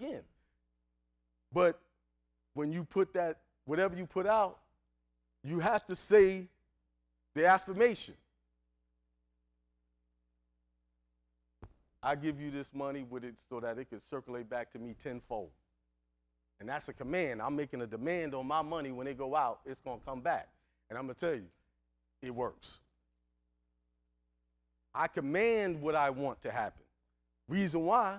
again. But when you put that, whatever you put out, you have to say the affirmation. I give you this money with it so that it can circulate back to me tenfold. And that's a command. I'm making a demand on my money. When it go out, it's going to come back. And I'm going to tell you, it works. I command what I want to happen. Reason why,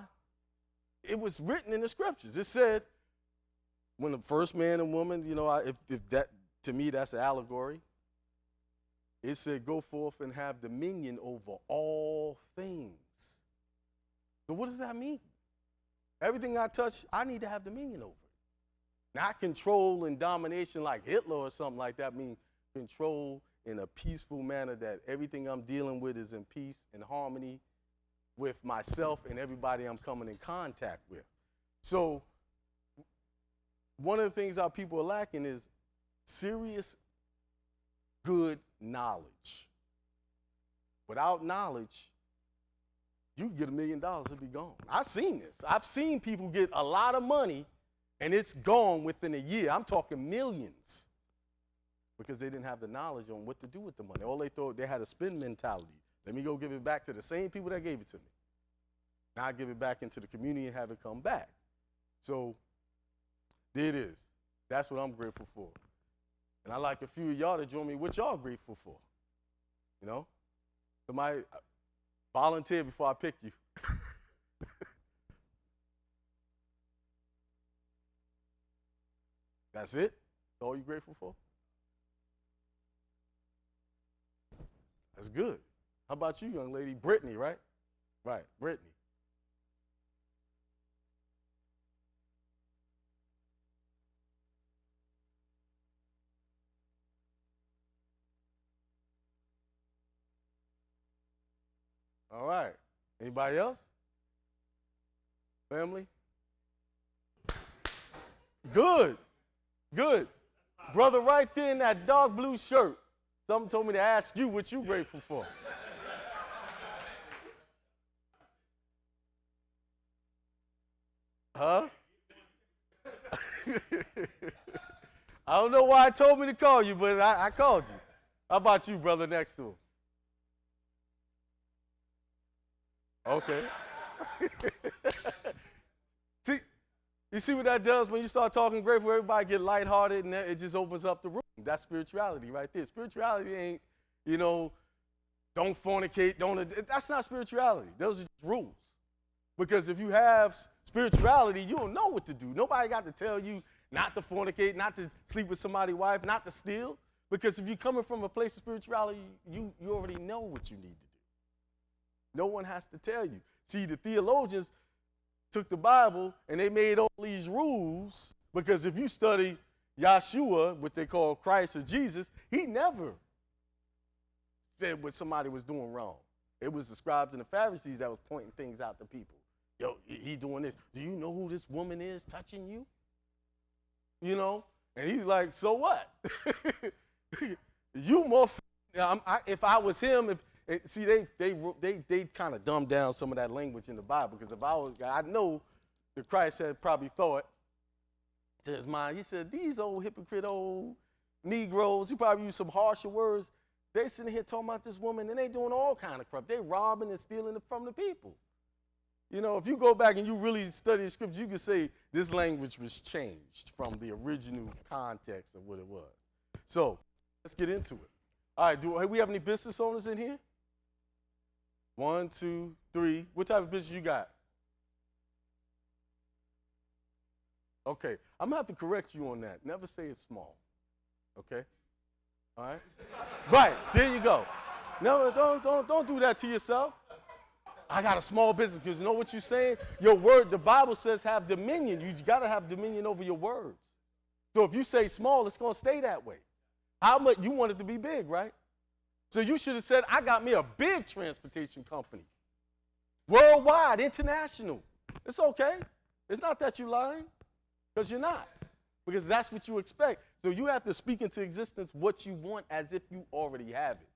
it was written in the scriptures. It said, when the first man and woman, if that, to me, that's an allegory. It said, go forth and have dominion over all things. So what does that mean? Everything I touch, I need to have dominion over it. Not control and domination like Hitler or something like that. I mean, control in a peaceful manner that everything I'm dealing with is in peace and harmony with myself and everybody I'm coming in contact with. So one of the things our people are lacking is serious, good knowledge. Without knowledge, you can get $1 million, it'll be gone. I've seen this. I've seen people get a lot of money and it's gone within a year. I'm talking millions because they didn't have the knowledge on what to do with the money. All they thought, they had a spend mentality. Let me go give it back to the same people that gave it to me. Now I give it back into the community and have it come back. So there it is. That's what I'm grateful for. And I like a few of y'all to join me. What y'all grateful for? You know? Somebody volunteer before I pick you. That's it? That's all you grateful for? That's good. How about you, young lady? Brittany, right? Right, Brittany. All right. Anybody else? Family? Good. Good. Brother right there in that dark blue shirt. Something told me to ask you what you grateful for. Huh? I don't know why it told me to call you, but I called you. How about you, brother next to him? Okay. See, you see what that does when you start talking grateful, everybody get lighthearted and it just opens up the room. That's spirituality right there. Spirituality ain't, don't fornicate, that's not spirituality. Those are just rules. Because if you have spirituality, you don't know what to do. Nobody got to tell you not to fornicate, not to sleep with somebody's wife, not to steal. Because if you're coming from a place of spirituality, you already know what you need to do. No one has to tell you. See, the theologians took the Bible and they made all these rules because if you study Yahshua, what they call Christ or Jesus, he never said what somebody was doing wrong. It was the scribes and the Pharisees that was pointing things out to people. Yo, he doing this. Do you know who this woman is touching you? And he's like, so what? You more. If I was him, see, they kind of dumbed down some of that language in the Bible because if I know that Christ had probably thought to his mind, he said, these old hypocrite old Negroes, he probably used some harsher words. They sitting here talking about this woman and they doing all kind of crap. They robbing and stealing from the people. If you go back and you really study the scripture, you can say this language was changed from the original context of what it was. So let's get into it. All right, do we have any business owners in here? 1, 2, 3. What type of business you got? Okay, I'm gonna have to correct you on that. Never say it's small. Okay? All right? Right, there you go. No, don't do that to yourself. I got a small business because you know what you're saying? Your word, the Bible says have dominion. You gotta have dominion over your words. So if you say small, it's gonna stay that way. How much you want it to be big, right? So you should have said, I got me a big transportation company. Worldwide, international. It's okay. It's not that you're lying, because you're not. Because that's what you expect. So you have to speak into existence what you want as if you already have it.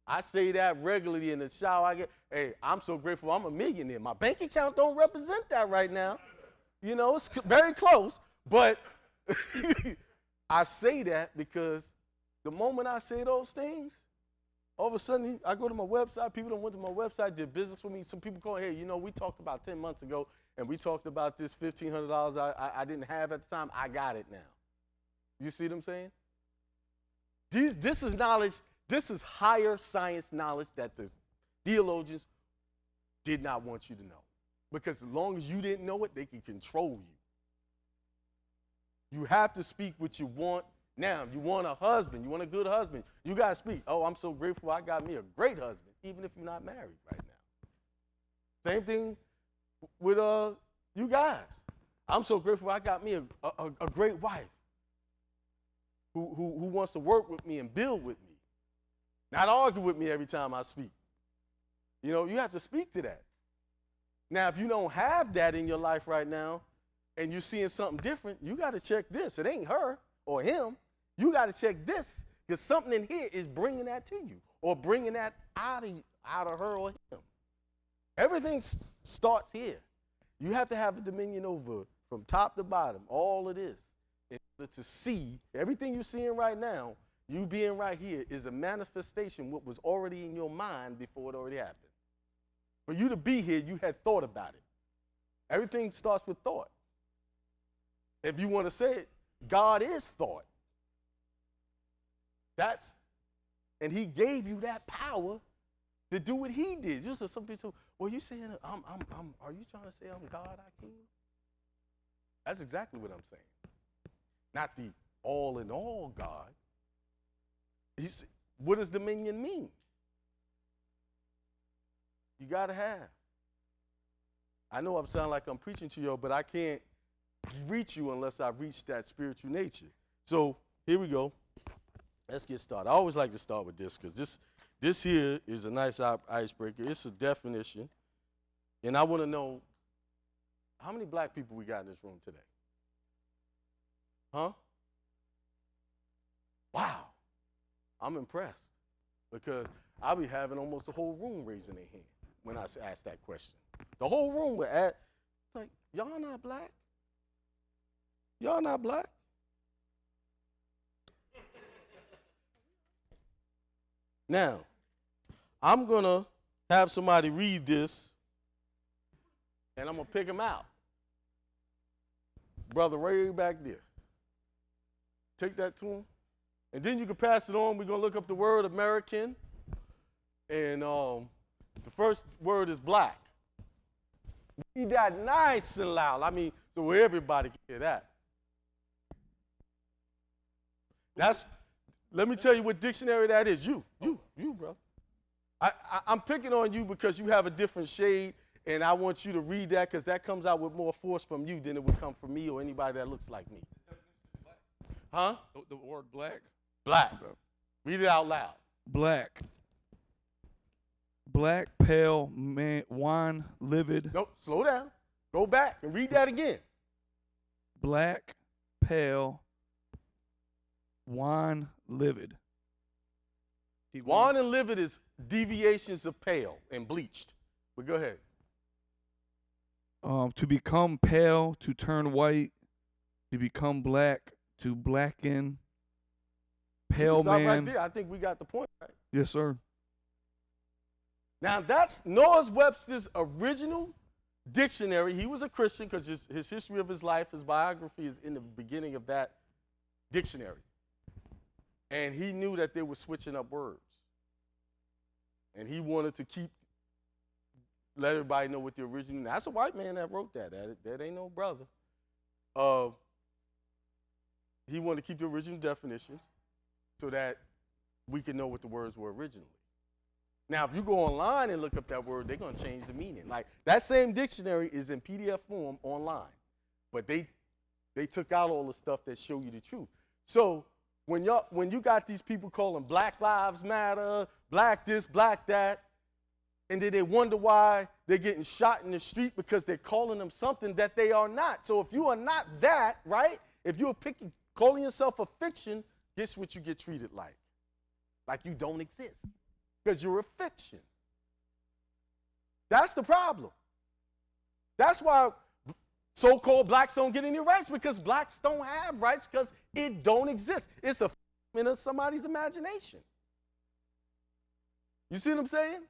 I say that regularly in the shower. Hey, I'm so grateful I'm a millionaire. My bank account don't represent that right now. You know, it's very close, but I say that because the moment I say those things, all of a sudden I go to my website. People that went to my website did business with me. Some people call, hey, you know, we talked about 10 months ago, and we talked about this $1,500 I didn't have at the time. I got it now. You see what I'm saying? This is knowledge. This is higher science knowledge that the theologians did not want you to know. Because as long as you didn't know it, they can control you. You have to speak what you want now. You want a husband. You want a good husband. You got to speak. Oh, I'm so grateful I got me a great husband, even if you're not married right now. Same thing with you guys. I'm so grateful I got me a great wife who wants to work with me and build with me. Not argue with me every time I speak. You know, you have to speak to that. Now, if you don't have that in your life right now and you're seeing something different, you got to check this. It ain't her or him. You got to check this because something in here is bringing that to you or bringing that out of her or him. Everything starts here. You have to have a dominion over from top to bottom, all of this, in order to see everything you're seeing right now. You being right here is a manifestation of what was already in your mind before it already happened. For you to be here, you had thought about it. Everything starts with thought. If you want to say it, God is thought. And he gave you that power to do what he did. Just some people, well, you saying, are you trying to say I'm God, Akiem? That's exactly what I'm saying. Not the all in all God. What does dominion mean? You got to have. I know I sound like I'm preaching to you, but I can't reach you unless I reach that spiritual nature. So here we go. Let's get started. I always like to start with this because this here is a nice icebreaker. It's a definition. And I want to know how many black people we got in this room today? Huh? Wow. I'm impressed because I'll be having almost the whole room raising their hand when I ask that question. The whole room would ask, like, y'all not black? Y'all not black? Now, I'm going to have somebody read this, and I'm going to pick him out. Brother Ray back there. Take that to him. And then you can pass it on. We're going to look up the word American. And the first word is black. Read that nice and loud. I mean, so everybody can hear that. Let me tell you what dictionary that is. You, bro. I'm picking on you because you have a different shade, and I want you to read that because that comes out with more force from you than it would come from me or anybody that looks like me. Huh? The word black? Black. Read it out loud. Black. Black, pale, wine, livid. Nope, slow down. Go back and read that again. Black, pale, wine, livid. Wine and livid is deviations of pale and bleached. But go ahead. To become pale, to turn white, to become black, to blacken. Pale Stop man. right there. I think we got the point, right? Yes, sir. Now, that's Noah Webster's original dictionary. He was a Christian because his history of his life, his biography is in the beginning of that dictionary. And he knew that they were switching up words. And he wanted to let everybody know what the original, that's a white man that wrote that. That ain't no brother. He wanted to keep the original definitions so that we can know what the words were originally. Now, if you go online and look up that word, they're going to change the meaning. Like, that same dictionary is in PDF form online, but they took out all the stuff that show you the truth. So when you got these people calling Black Lives Matter, black this, black that, and then they wonder why they're getting shot in the street because they're calling them something that they are not. So if you are not that, right, if you're calling yourself a fiction, guess what you get treated like? Like you don't exist. because you're a fiction. That's the problem. That's why so-called blacks don't get any rights, because blacks don't have rights because it don't exist. It's a figment of somebody's imagination. You see what I'm saying?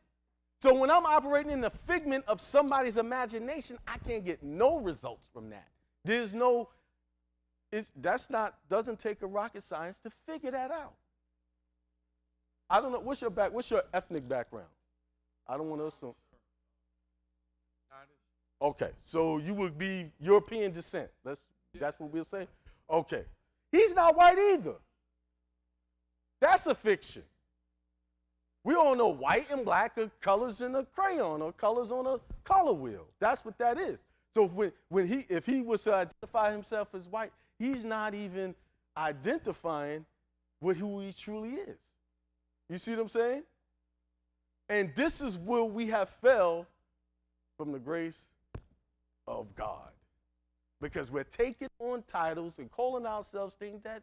So when I'm operating in the figment of somebody's imagination, I can't get no results from that. There's no, doesn't take a rocket science to figure that out. I don't know, what's your ethnic background? I don't want to assume. Okay, so you would be European descent. That's what we'll say? Okay. He's not white either. That's a fiction. We all know white and black are colors in a crayon or colors on a color wheel. That's what that is. So if he was to identify himself as white, he's not even identifying with who he truly is. You see what I'm saying? And this is where we have fell from the grace of God. Because we're taking on titles and calling ourselves things that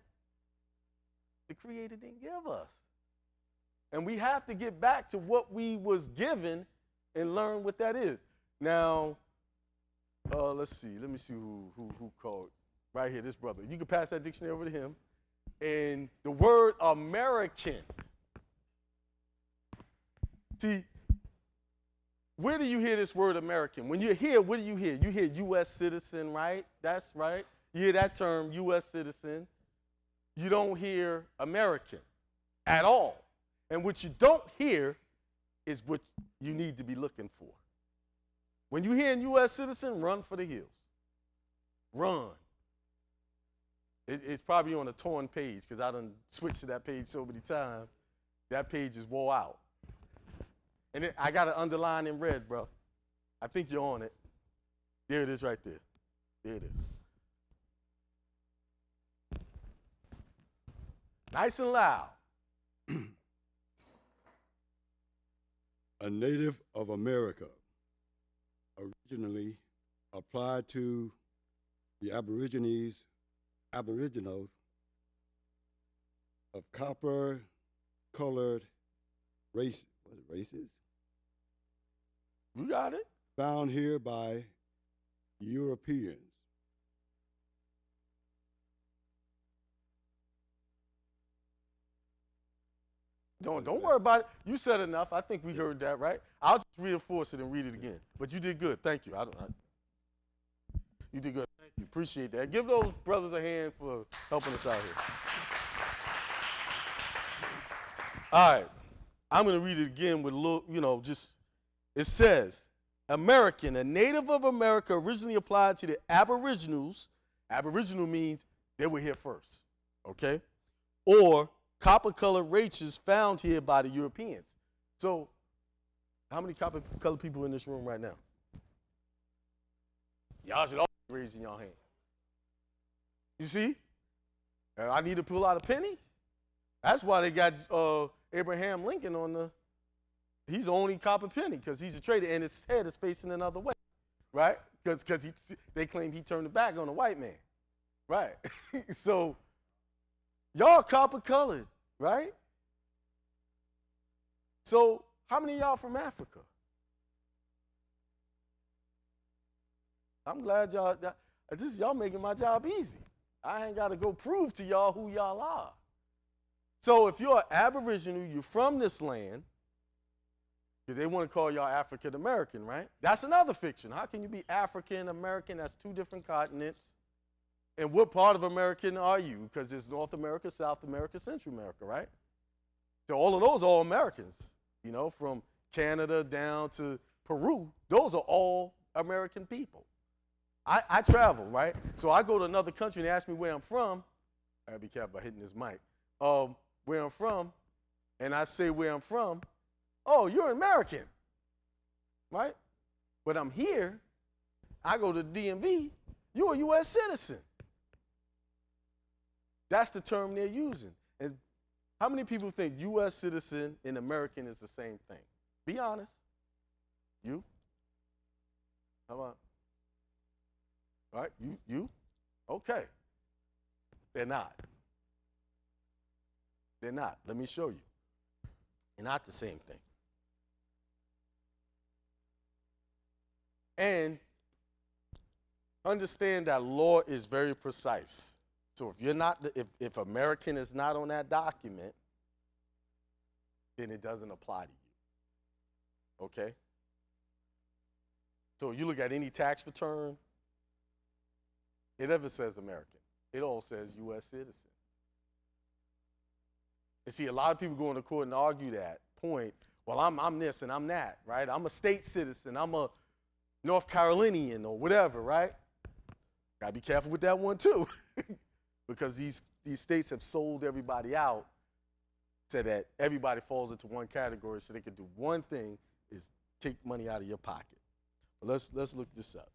the Creator didn't give us. And we have to get back to what we was given and learn what that is. Now, let's see. Let me see who called. Right here, this brother. You can pass that dictionary over to him. And the word American. See, where do you hear this word American? When you're here, what do you hear? You hear U.S. citizen, right? That's right. You hear that term, U.S. citizen. You don't hear American at all. And what you don't hear is what you need to be looking for. When you hear U.S. citizen, run for the hills. Run. It's probably on a torn page because I done switched to that page so many times. That page is wore out. And I got it underlined in red, bro. I think you're on it. There it is right there. There it is. Nice and loud. A native of America, originally applied to the aboriginals of copper-colored races. You got it. Found here by Europeans. Don't worry about it. You said enough. I think we heard that, right? I'll just reinforce it and read it again. But you did good. Thank you. You did good. Thank you. Appreciate that. Give those brothers a hand for helping us out here. All right. I'm going to read it again with a little, it says, American, a native of America originally applied to the aboriginals. Aboriginal means they were here first, okay? Or copper-colored races found here by the Europeans. So, how many copper-colored people in this room right now? Y'all should all be raising your hand. You see? I need to pull out a penny. That's why they got Abraham Lincoln on he's the only copper penny because he's a traitor and his head is facing another way, right? Because they claim he turned the back on a white man, right? So, y'all copper-colored, right? So, how many of y'all from Africa? I'm glad y'all making my job easy. I ain't got to go prove to y'all who y'all are. So, if you're an Aboriginal, you're from this land, because they want to call y'all African American, right? That's another fiction. How can you be African American? That's two different continents. And what part of American are you? Because there's North America, South America, Central America, right? So all of those are all Americans, from Canada down to Peru. Those are all American people. I travel, right? So I go to another country and they ask me where I'm from. I gotta be careful about hitting this mic. Where I'm from, and I say where I'm from. Oh, you're an American, right? But I'm here. I go to the DMV. You're a U.S. citizen. That's the term they're using. And how many people think U.S. citizen and American is the same thing? Be honest. You? How about? All right, you? Okay. They're not. They're not. Let me show you. They're not the same thing. And understand that law is very precise. So if you're not, if American is not on that document, then it doesn't apply to you. Okay? So you look at any tax return, it never says American. It all says U.S. citizen. And see, a lot of people go into court and argue that point. Well, I'm this and I'm that, right? I'm a state citizen. I'm a North Carolinian or whatever, right? Gotta be careful with that one too, because these states have sold everybody out so that everybody falls into one category, so they can do one thing, is take money out of your pocket. But let's look this up.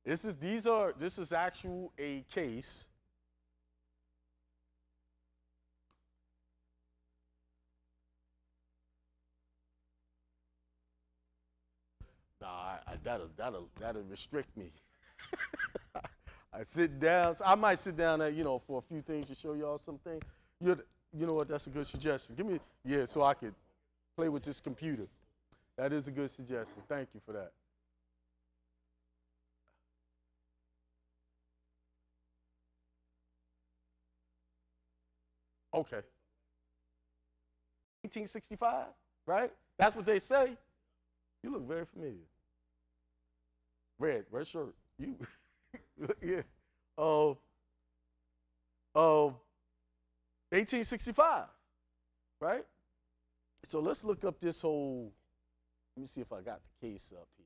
This is actual a case. Nah, that'll restrict me. I sit down. So I might sit down at, for a few things to show y'all something. You know what? That's a good suggestion. Give me, so I could play with this computer. That is a good suggestion. Thank you for that. Okay. 1865, right? That's what they say. You look very familiar. Red shirt. You, yeah. 1865, right? So let's look up this whole. Let me see if I got the case up here.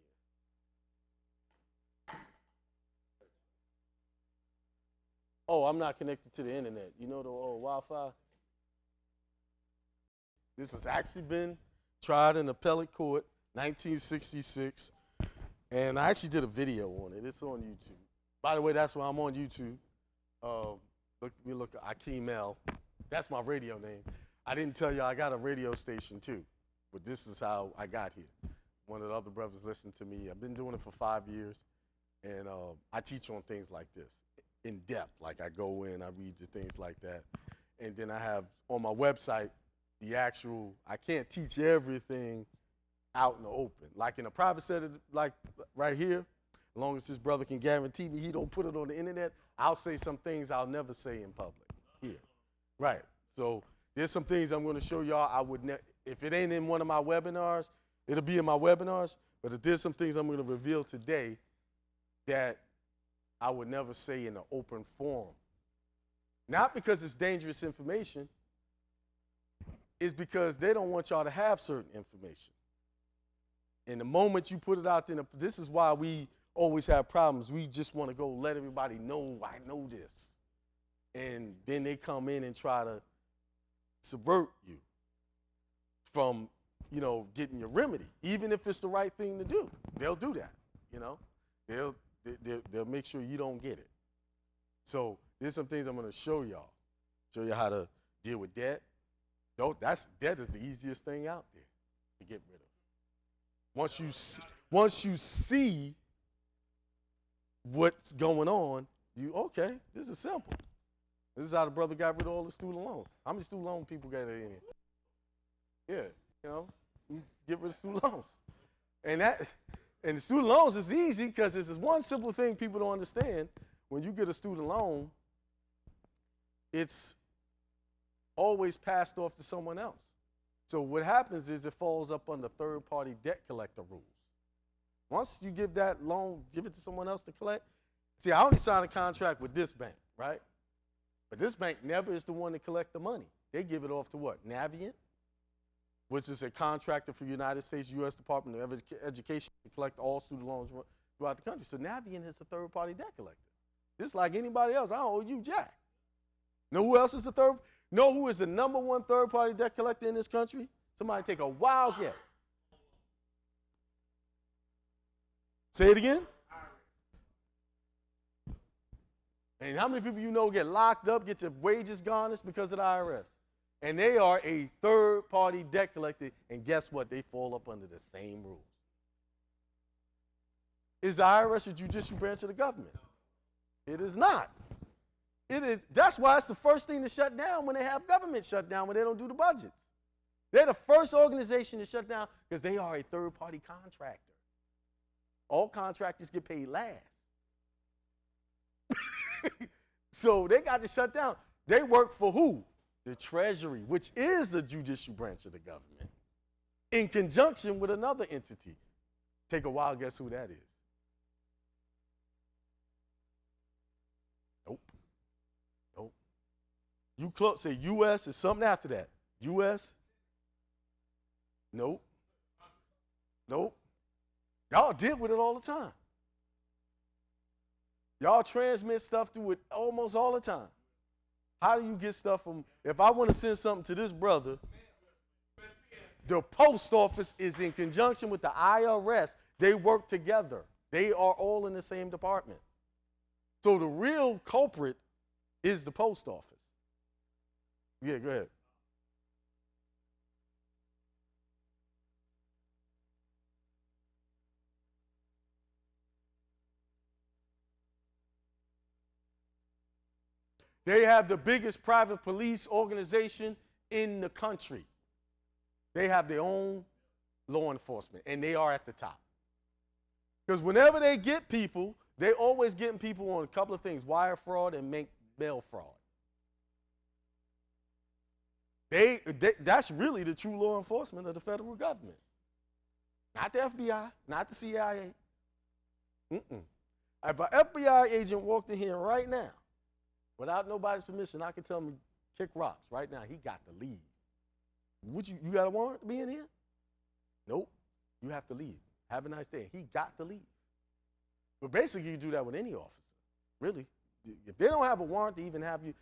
Oh, I'm not connected to the internet. You know the Wi-Fi? This has actually been tried in appellate court, 1966. And I actually did a video on it. It's on YouTube. By the way, that's why I'm on YouTube. Look at Akiemel. That's my radio name. I didn't tell you I got a radio station too, but this is how I got here. One of the other brothers listened to me. I've been doing it for 5 years, and I teach on things like this in depth. Like I go in, I read the things like that, and then I have on my website the actual. I can't teach everything out in the open. Like in a private setting, like right here, as long as this brother can guarantee me he don't put it on the internet, I'll say some things I'll never say in public here. Right. So there's some things I'm going to show y'all I would never, if it ain't in one of my webinars, it'll be in my webinars, but if there's some things I'm going to reveal today that I would never say in an open forum. Not because it's dangerous information, it's because they don't want y'all to have certain information. And the moment you put it out there, this is why we always have problems. We just want to go let everybody know I know this. And then they come in and try to subvert you from, getting your remedy. Even if it's the right thing to do, they'll do that. They'll make sure you don't get it. So there's some things I'm going to show y'all. Show you how to deal with debt. Debt is the easiest thing out there to get rid of. Once you see what's going on, okay, this is simple. This is how the brother got rid of all the student loans. How many student loan people got in here? Yeah, you get rid of student loans. And the student loans is easy because it's this one simple thing people don't understand. When you get a student loan, it's always passed off to someone else. So what happens is it falls up under third-party debt collector rules. Once you give that loan, give it to someone else to collect. See, I only signed a contract with this bank, right? But this bank never is the one to collect the money. They give it off to what? Navient, which is a contractor for the United States U.S. Department of Education to collect all student loans throughout the country. So Navient is a third-party debt collector. Just like anybody else, I don't owe you jack. Know who else is Know who is the number one third-party debt collector in this country? Somebody take a wild guess. Say it again. And how many people you know get locked up, get their wages garnished because of the IRS? And they are a third-party debt collector, and guess what? They fall up under the same rules. Is the IRS a judicial branch of the government? It is not. It is. That's why it's the first thing to shut down when they have government shut down, when they don't do the budgets. They're the first organization to shut down because they are a third-party contractor. All contractors get paid last. So they got to shut down. They work for who? The Treasury, which is the judicial branch of the government, in conjunction with another entity. Take a wild guess who that is. Nope. Nope. You close, say U.S. is something after that. U.S. Nope. Nope. Y'all deal with it all the time. Y'all transmit stuff through it almost all the time. How do you get stuff from, if I want to send something to this brother, the post office is in conjunction with the IRS. They work together. They are all in the same department. So the real culprit is the post office. Yeah, go ahead. They have the biggest private police organization in the country. They have their own law enforcement, and they are at the top. Because whenever they get people, they always getting people on a couple of things: wire fraud and mail fraud. That's really the true law enforcement of the federal government. Not the FBI, not the CIA. If an FBI agent walked in here right now, without nobody's permission, I could tell him to kick rocks right now. He got to leave. Would you got a warrant to be in here? Nope. You have to leave. Have a nice day. He got to leave. But basically, you do that with any officer. Really. If they don't have a warrant to even have you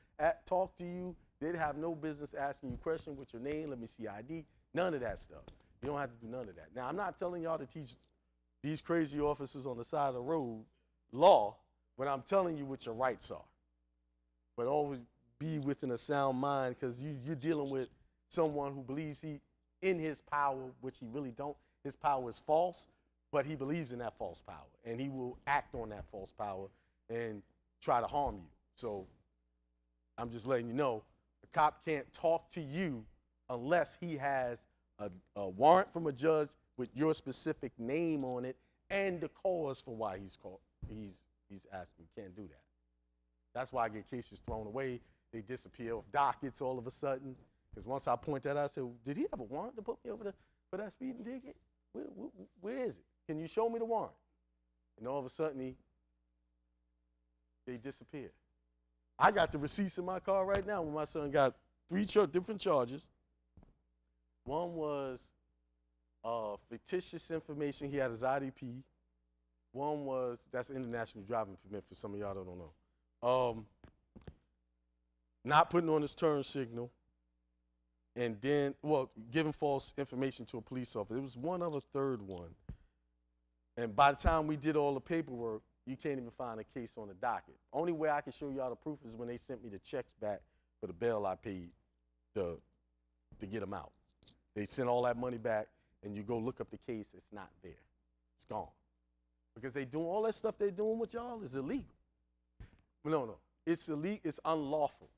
talk to you, they'd have no business asking you questions with your name, let me see ID, none of that stuff. You don't have to do none of that. Now, I'm not telling y'all to teach these crazy officers on the side of the road law, but I'm telling you what your rights are. But always be within a sound mind, because you're dealing with someone who believes he in his power, which he really don't. His power is false, but he believes in that false power, and he will act on that false power and try to harm you. So I'm just letting you know, a cop can't talk to you unless he has a warrant from a judge with your specific name on it and the cause for why he's asking. Can't do that. That's why I get cases thrown away. They disappear off dockets all of a sudden. Because once I point that out, I said, did he have a warrant to put me over for that speeding ticket? Where is it? Can you show me the warrant? And all of a sudden, they disappear. I got the receipts in my car right now when my son got 3 different charges. One was fictitious information. He had his IDP. One was, that's international driving permit for some of y'all that don't know. Not putting on his turn signal. And then, giving false information to a police officer. There was one other third one. And by the time we did all the paperwork, you can't even find a case on the docket. Only way I can show y'all the proof is when they sent me the checks back for the bail I paid to get them out. They sent all that money back, and you go look up the case, it's not there. It's gone. Because they doing all that stuff they're doing with y'all is illegal. No. It's illegal. It's unlawful.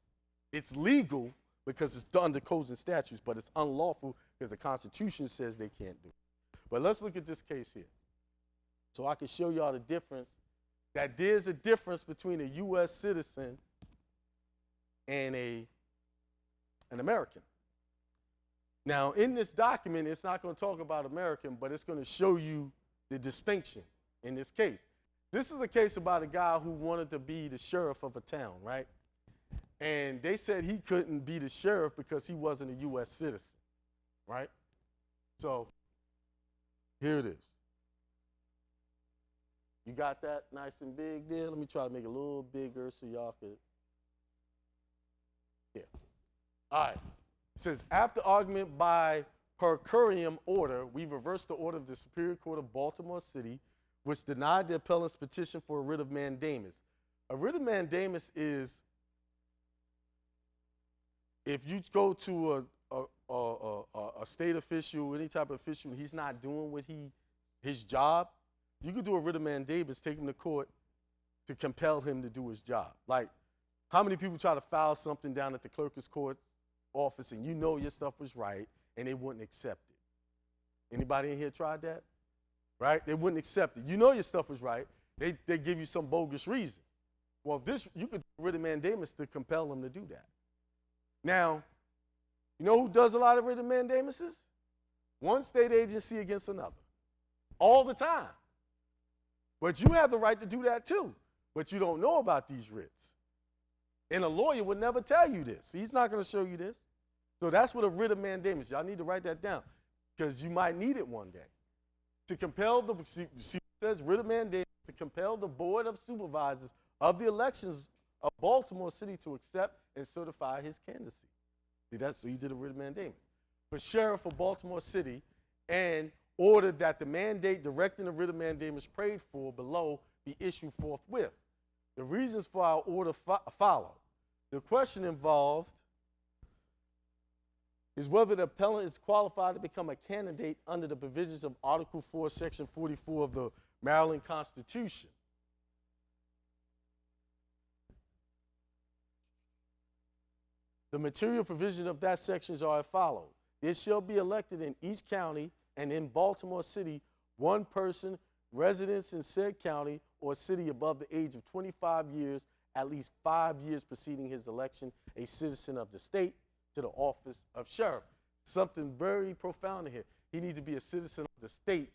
It's legal because it's done under codes and statutes, but it's unlawful because the Constitution says they can't do it. But let's look at this case here. So I can show y'all the difference, that there's a difference between a U.S. citizen and an American. Now, in this document, it's not going to talk about American, but it's going to show you the distinction in this case. This is a case about a guy who wanted to be the sheriff of a town, right? And they said he couldn't be the sheriff because he wasn't a U.S. citizen, right? So here it is. You got that nice and big there? Let me try to make it a little bigger so y'all could. Yeah. All right. It says, after argument by per curiam order, we reversed the order of the Superior Court of Baltimore City, which denied the appellant's petition for a writ of mandamus. A writ of mandamus is if you go to a state official, any type of official, and he's not doing what his job, you could do a writ of mandamus, take him to court to compel him to do his job. Like How many people try to file something down at the clerk's court office and you know your stuff was right and they wouldn't accept it? Anybody in here tried that? Right? They wouldn't accept it. You know your stuff was right. They give you some bogus reason. Well, you could writ of mandamus to compel them to do that. Now, you know who does a lot of writ of mandamuses? One state agency against another. All the time. But you have the right to do that too. But you don't know about these writs. And a lawyer would never tell you this. He's not going to show you this. So that's what a writ of mandamus. Y'all need to write that down because you might need it one day. To compel see it says writ of mandamus to compel the Board of Supervisors of the elections of Baltimore City to accept and certify his candidacy. See, so he did a writ of mandamus. For sheriff of Baltimore City and ordered that the mandate directing the writ of mandamus prayed for below be issued forthwith. The reasons for our order follow. The question involved is whether the appellant is qualified to become a candidate under the provisions of Article 4, Section 44 of the Maryland Constitution. The material provisions of that section are as follows. There shall be elected in each county and in Baltimore City one person, residents in said county or city above the age of 25 years, at least 5 years preceding his election, a citizen of the state, to the office of sheriff. Something very profound here. He needs to be a citizen of the state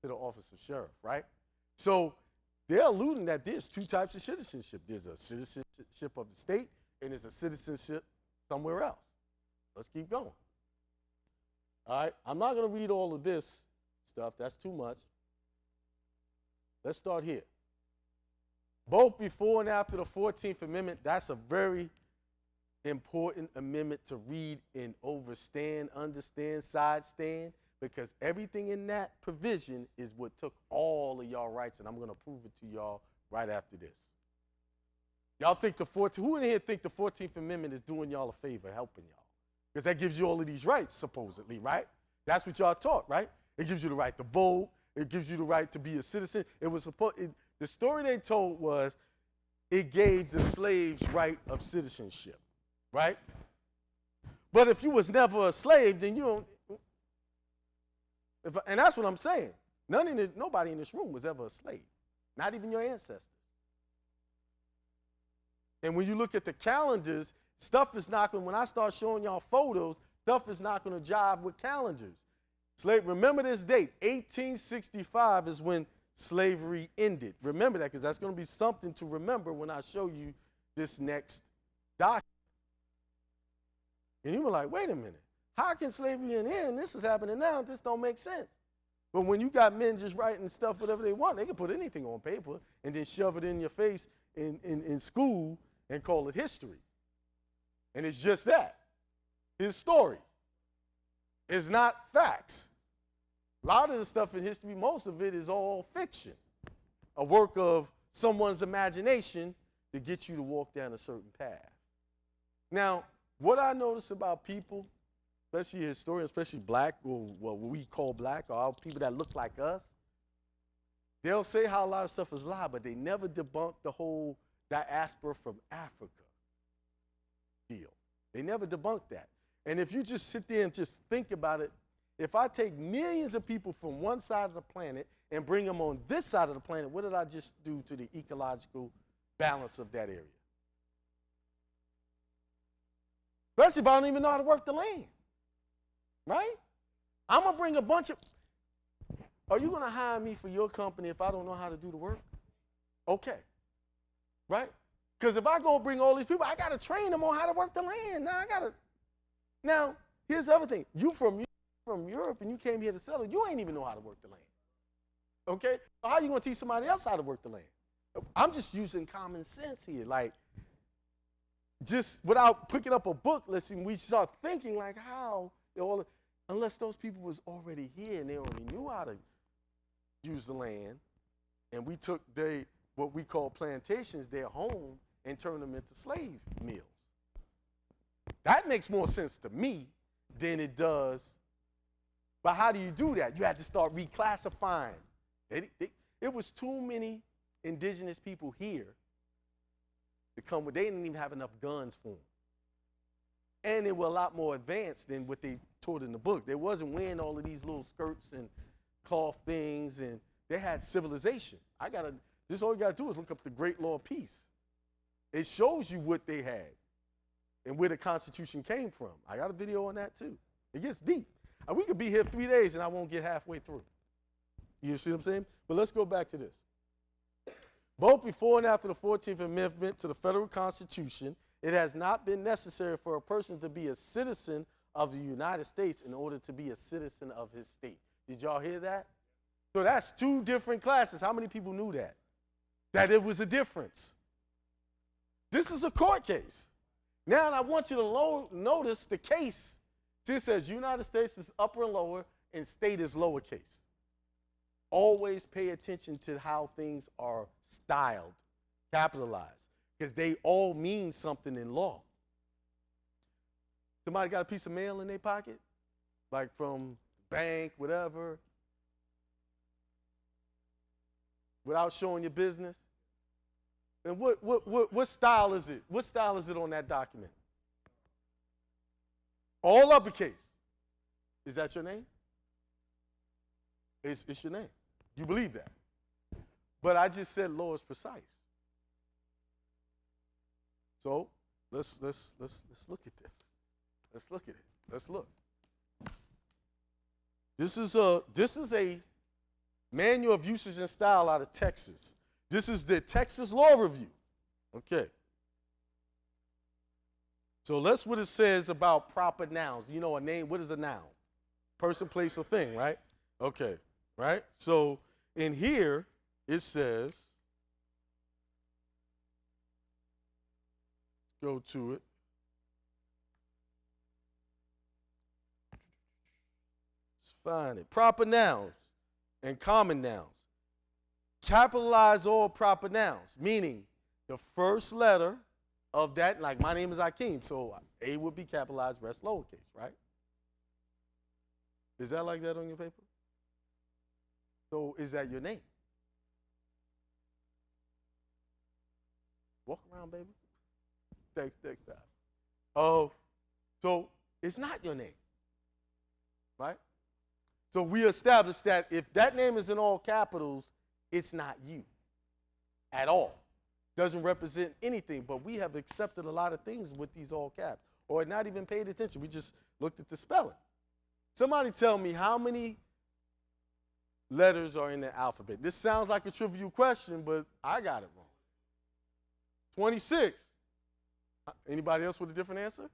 to the office of sheriff, right? So they're alluding that there's two types of citizenship. There's a citizenship of the state and there's a citizenship somewhere else. Let's keep going. All right, I'm not going to read all of this stuff. That's too much. Let's start here. Both before and after the 14th Amendment, that's a very important amendment to read and overstand, understand, side stand, because everything in that provision is what took all of y'all rights, and I'm going to prove it to y'all right after this. Y'all think who in here think the 14th Amendment is doing y'all a favor, helping y'all? Because that gives you all of these rights, supposedly, right? That's what y'all taught, right? It gives you the right to vote. It gives you the right to be a citizen. The story they told was it gave the slaves right of citizenship, right? But if you was never a slave, then you don't. And that's what I'm saying. Nobody in this room was ever a slave, not even your ancestors. And when you look at the calendars, stuff is not going, when I start showing y'all photos, stuff is not going to jive with calendars. Remember this date, 1865 is when slavery ended. Remember that, because that's going to be something to remember when I show you this next document. And you were like, wait a minute, how can slavery end? This is happening now. This don't make sense. But when you got men just writing stuff, whatever they want, they can put anything on paper and then shove it in your face in school and call it history. And it's just that. His story. It's not facts. A lot of the stuff in history, most of it is all fiction. A work of someone's imagination to get you to walk down a certain path. Now, what I notice about people, especially historians, especially black, or what we call black, or people that look like us, they'll say how a lot of stuff is lie, but they never debunk the whole diaspora from Africa deal. They never debunk that. And if you just sit there and just think about it, if I take millions of people from one side of the planet and bring them on this side of the planet, what did I just do to the ecological balance of that area? Especially if I don't even know how to work the land, right? I'm going to bring a bunch of, are you going to hire me for your company if I don't know how to do the work? Okay, right? Because if I go bring all these people, I got to train them on how to work the land. Now, here's the other thing. You from Europe and you came here to settle, you ain't even know how to work the land. Okay? So how are you going to teach somebody else how to work the land? I'm just using common sense here. Like, just without picking up a book, we start thinking like how, unless those people was already here and they already knew how to use the land, and we took what we call plantations, their home, and turned them into slave mills. That makes more sense to me than it does. But how do you do that? You had to start reclassifying. It was too many indigenous people here to come with. They didn't even have enough guns for them. And they were a lot more advanced than what they taught in the book. They wasn't wearing all of these little skirts and cloth things, and they had civilization. This all you gotta do is look up the Great Law of Peace. It shows you what they had and where the Constitution came from. I got a video on that too. It gets deep. And we could be here 3 days and I won't get halfway through. You see what I'm saying? But let's go back to this. Both before and after the 14th Amendment to the federal Constitution, it has not been necessary for a person to be a citizen of the United States in order to be a citizen of his state. Did y'all hear that? So that's two different classes. How many people knew that? That it was a difference. This is a court case. Now I want you to notice the case. See, it says United States is upper and lower and state is lowercase. Always pay attention to how things are styled, capitalized, because they all mean something in law. Somebody got a piece of mail in their pocket, like from bank, whatever, without showing your business. And what style is it? What style is it on that document? All uppercase. Is that your name? It's your name. You believe that. But I just said law is precise. So let's look at this. Let's look at it. Let's look. This is a manual of usage and style out of Texas. This is the Texas Law Review. Okay. So that's what it says about proper nouns. You know, a name, what is a noun? Person, place, or thing, right? Okay, right? So in here, it says, go to it. Let's find it. Proper nouns and common nouns. Capitalize all proper nouns, meaning the first letter of that, like my name is Akiem, so A would be capitalized, rest lowercase, right? Is that like that on your paper? So is that your name? Walk around, baby. Text that. Oh, so it's not your name, right? So we established that if that name is in all capitals, it's not you at all. Doesn't represent anything, but we have accepted a lot of things with these all caps, or not even paid attention. We just looked at the spelling. Somebody tell me how many letters are in the alphabet. This sounds like a trivial question, but I got it wrong. 26. Anybody else with a different answer?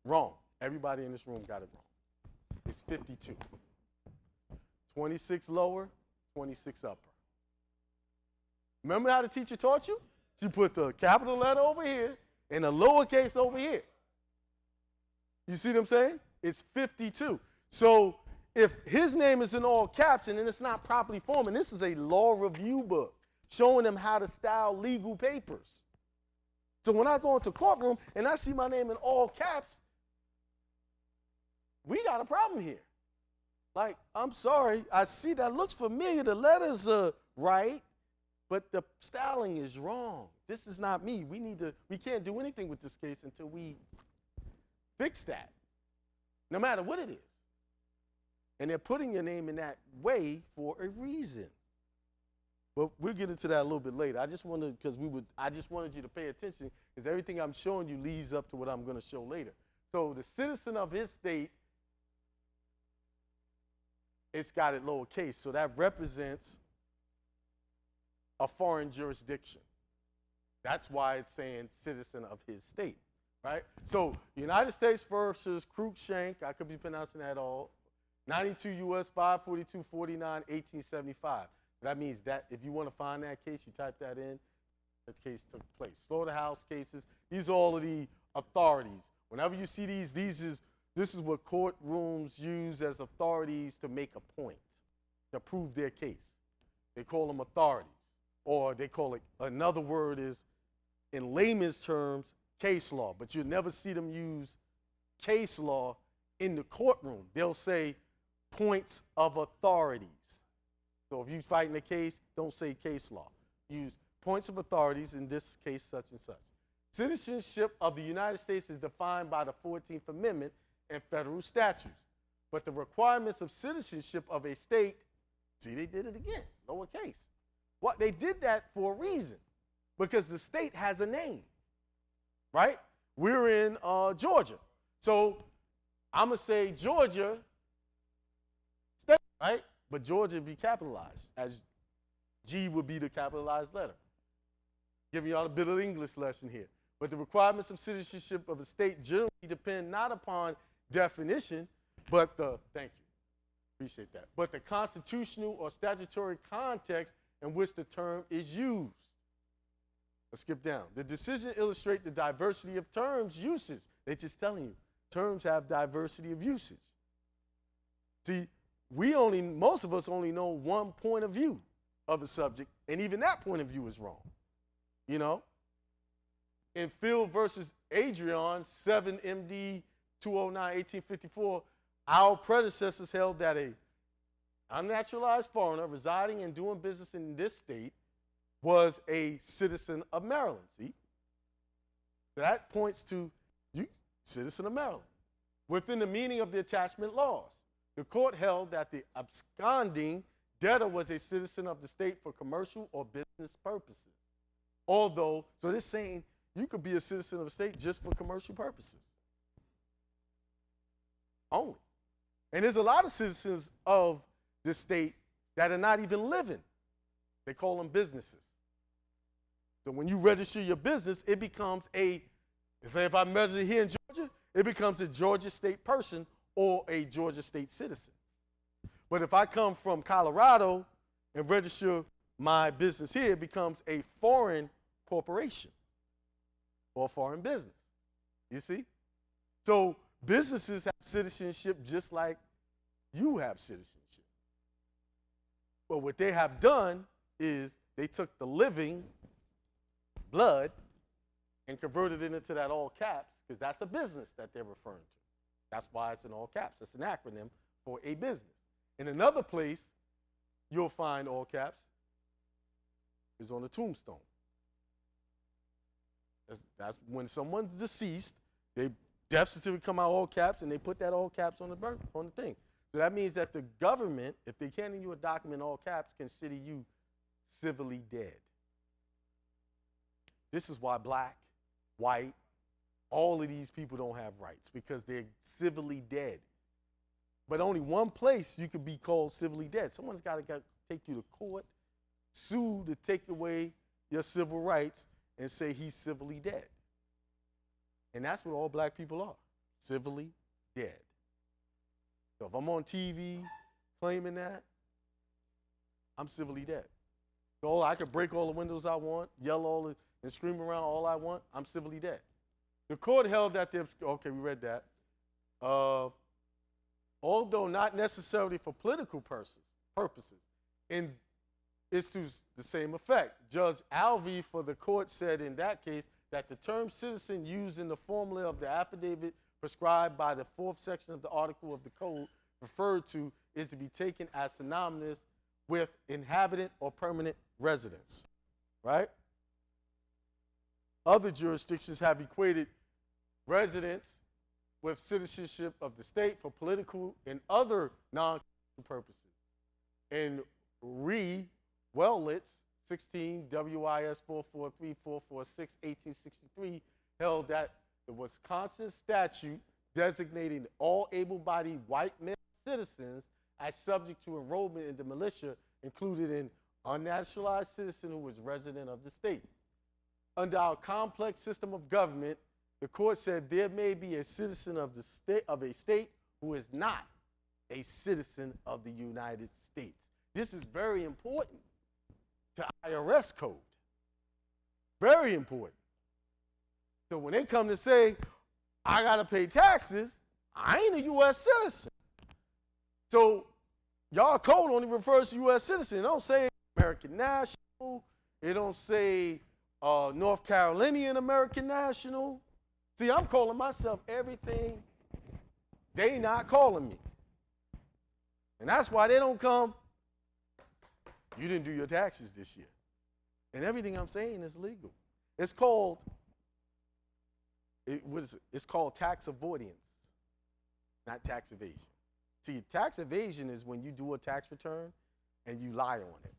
Wrong. Everybody in this room got it wrong. It's 52. 26 lower, 26 upper. Remember how the teacher taught you? She put the capital letter over here and the lowercase over here. You see what I'm saying? It's 52. So if his name is in all caps and then it's not properly formed, and this is a law review book showing them how to style legal papers. So when I go into courtroom and I see my name in all caps, we got a problem here. Like, I'm sorry, I see that looks familiar. The letters are right, but the styling is wrong. This is not me. We can't do anything with this case until we fix that, no matter what it is. And they're putting your name in that way for a reason. But we'll get into that a little bit later. I just wanted you to pay attention because everything I'm showing you leads up to what I'm going to show later. So the citizen of his state, it's got it lowercase, so that represents a foreign jurisdiction. That's why it's saying citizen of his state, right? So United States versus Cruikshank, I could be pronouncing that all, 92 U.S. 542 49 1875. That means that if you want to find that case, you type that in, that case took place. Slaughterhouse cases, these are all of the authorities. Whenever you see these, this is what courtrooms use as authorities to make a point, to prove their case. They call them authorities, or they call it, another word is, in layman's terms, case law, but you'll never see them use case law in the courtroom. They'll say points of authorities. So if you're fighting a case, don't say case law. Use points of authorities, in this case, such and such. Citizenship of the United States is defined by the 14th Amendment and federal statutes. But the requirements of citizenship of a state, see, they did it again, lowercase. What? They did that for a reason, because the state has a name, right? We're in Georgia. So I'm going to say Georgia state, right? But Georgia would be capitalized, as G would be the capitalized letter. Giving y'all a bit of English lesson here. But the requirements of citizenship of a state generally depend not upon definition, but thank you, appreciate that, but the constitutional or statutory context in which the term is used. Let's skip down. The decision illustrates the diversity of terms usage. They're just telling you, terms have diversity of usage. See, most of us only know one point of view of a subject, and even that point of view is wrong. You know? In Field versus Adrian, 7 MD 209, 1854, our predecessors held that a unnaturalized foreigner residing and doing business in this state was a citizen of Maryland. See? That points to you, citizen of Maryland. Within the meaning of the attachment laws, the court held that the absconding debtor was a citizen of the state for commercial or business purposes. Although, so they're saying you could be a citizen of the state just for commercial purposes. Only. And there's a lot of citizens of the state that are not even living. They call them businesses. So when you register your business, it becomes if I measure here in Georgia, it becomes a Georgia state person or a Georgia state citizen. But if I come from Colorado and register my business here, it becomes a foreign corporation or foreign business. You see? So businesses have citizenship just like you have citizenship. But what they have done is they took the living blood and converted it into that all caps, because that's a business that they're referring to. That's why it's in all caps. It's an acronym for a business. In another place, you'll find all caps is on the tombstone. That's when someone's deceased, they death certificate come out all caps, and they put that all caps on the thing. So that means that the government, if they hand you a document in all caps, consider you civilly dead. This is why black, white, all of these people don't have rights, because they're civilly dead. But only one place you could be called civilly dead. Someone's got to take you to court, sue to take away your civil rights, and say he's civilly dead. And that's what all black people are, civilly dead. So if I'm on TV claiming that, I'm civilly dead. So I could break all the windows I want, yell and scream around all I want, I'm civilly dead. The court held that okay, we read that. Although not necessarily for political purposes, and it's to the same effect. Judge Alvey for the court said in that case that the term citizen used in the formula of the affidavit prescribed by the 4th section of the article of the code referred to is to be taken as synonymous with inhabitant or permanent residence, right? Other jurisdictions have equated residence with citizenship of the state for political and other non-political purposes. In Wellitz, 16 WIS 443446, 1863, held that the Wisconsin statute designating all able-bodied white male citizens as subject to enrollment in the militia included an unnaturalized citizen who was resident of the state. Under our complex system of government, the court said there may be a citizen of a state who is not a citizen of the United States. This is very important to IRS code. Very important. So when they come to say, I gotta pay taxes, I ain't a U.S. citizen. So y'all code only refers to U.S. citizen. It don't say American national. It don't say North Carolinian American national. See, I'm calling myself everything they not calling me. And that's why they don't come. You didn't do your taxes this year. And everything I'm saying is legal. It's called it's called tax avoidance, not tax evasion. See, tax evasion is when you do a tax return and you lie on it.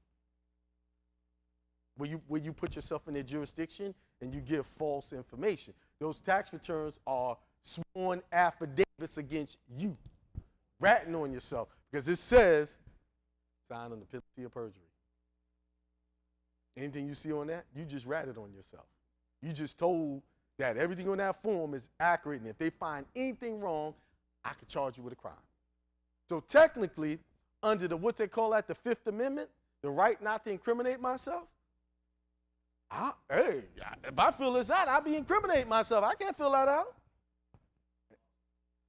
Where you put yourself in their jurisdiction and you give false information. Those tax returns are sworn affidavits against you, ratting on yourself, because it says sign on the penalty of perjury. Anything you see on that, you just ratted on yourself. You just told that everything on that form is accurate, and if they find anything wrong, I could charge you with a crime. So technically, under the what they call that, the Fifth Amendment, the right not to incriminate myself, if I fill this out, I'll be incriminating myself. I can't fill that out.